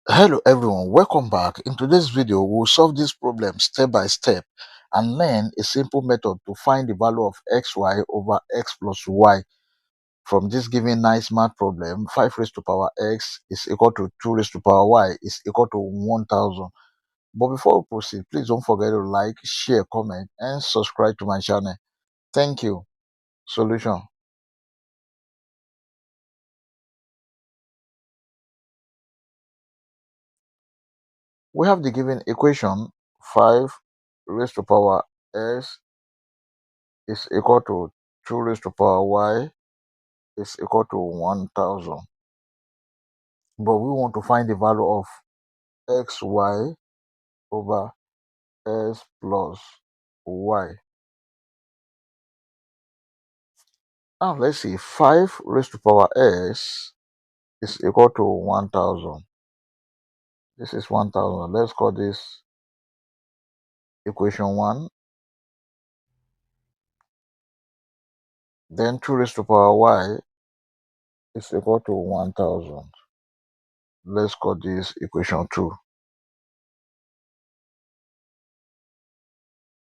Hello everyone, welcome back. In today's video, we'll solve this problem step by step and learn a simple method to find the value of xy over x plus y. From this given nice math problem, 5 raised to power x is equal to 2 raised to power y is equal to 1000. But before we proceed, please don't forget to like, share, comment and subscribe to my channel. Thank you. Solution. We have the given equation 5 raised to power x is equal to 2 raised to power y is equal to 1000. But we want to find the value of xy over s plus y. Now let's see, 5 raised to power s is equal to 1000. This is 1000. Let's call this equation 1. Then 2 raised to power y is equal to 1000. Let's call this equation 2.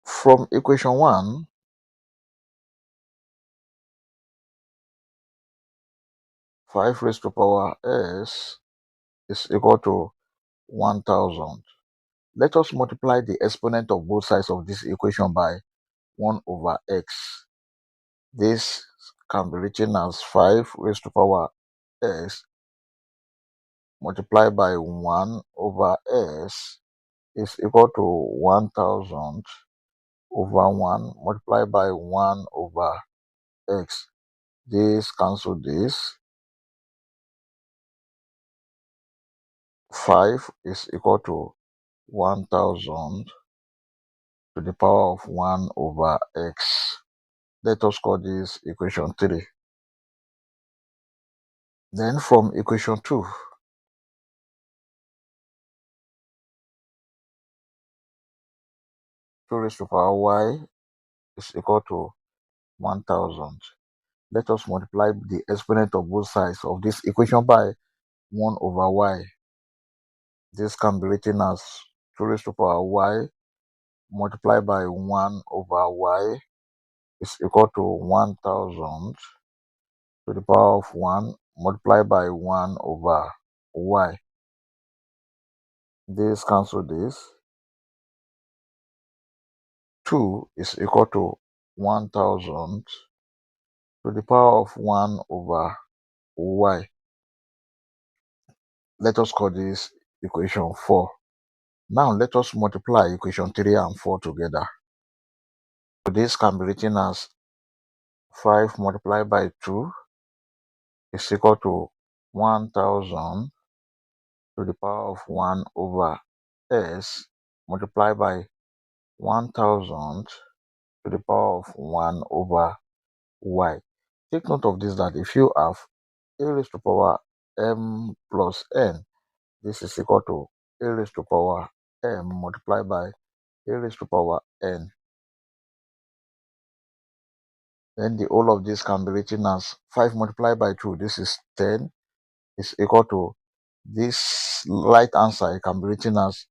From equation 1, 5 raised to power s is equal to 1000. Let us multiply the exponent of both sides of this equation by 1 over x. This can be written as 5 raised to power s multiplied by 1 over s is equal to 1000 over 1 multiplied by 1 over x. This cancel this. 5 is equal to 1000 to the power of 1 over x. Let us call this equation 3. Then from equation 2, 2 raised to power y is equal to 1000. Let us multiply the exponent of both sides of this equation by 1 over y. This can be written as 2 raised to power y multiplied by 1 over y is equal to 1000 to the power of 1 multiplied by 1 over y. This cancel this. 2 is equal to 1000 to the power of 1 over y. Let us call this equation 4. Now let us multiply equation 3 and 4 together. So this can be written as 5 multiplied by 2 is equal to 1000 to the power of 1 over s multiplied by 1000 to the power of 1 over y. Take note of this, that if you have a raised to power m plus n, this is equal to a raised to power m multiplied by a raised to power n. Then the whole of this can be written as 5 multiplied by 2, this is 10, is equal to this right hand side can be written as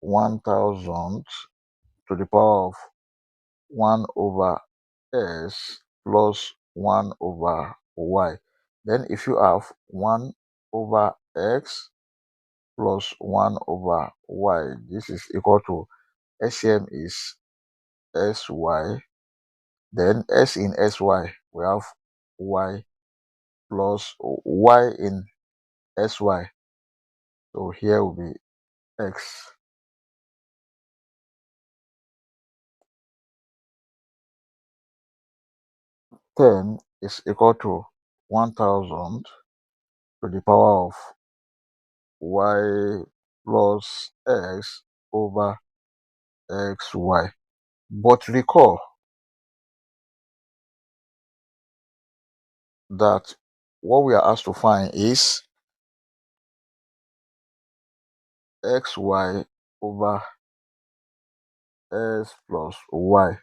1000 to the power of 1 over s plus 1 over y. Then if you have 1 over x plus 1 over y, this is equal to SCM is sy. Then s in sy, we have y plus y in sy. So here will be x. Ten is equal to 1000 to the power of y plus x over xy. But recall that what we are asked to find is xy over s plus y.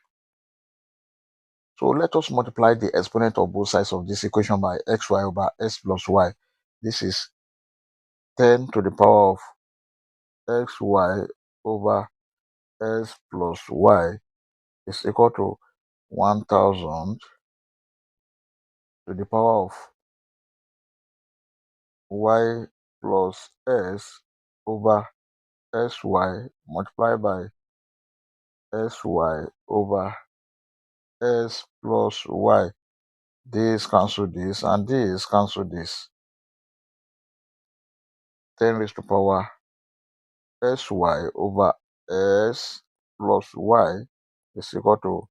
So let us multiply the exponent of both sides of this equation by xy over s plus y. This is 10 to the power of xy over s plus y is equal to 1000 to the power of y plus s over sy multiplied by sy over s plus y. This cancel this and this cancel this. 10 raised to power sy over s plus y is equal to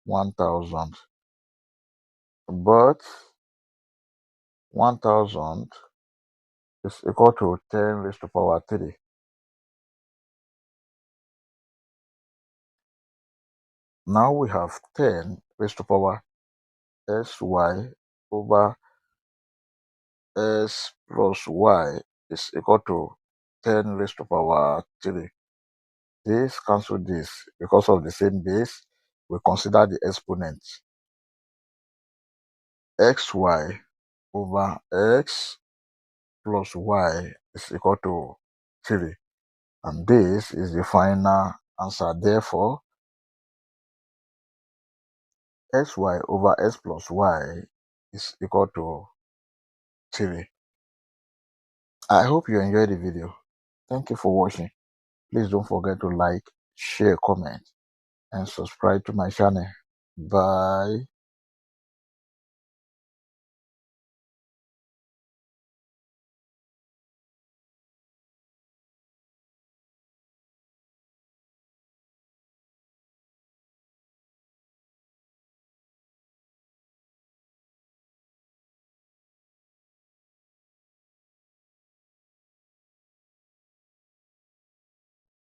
1000. But 1000 is equal to 10 raised to power 3. Now we have 10 raised to power sy over s plus y is equal to 10 raised to power 3. This cancel this. Because of the same base, we consider the exponents. Xy over x plus y is equal to 3. And this is the final answer. Therefore, xy over s plus y is equal to 3. I hope you enjoyed the video. Thank you for watching. Please don't forget to like, share, comment, and subscribe to my channel. Bye.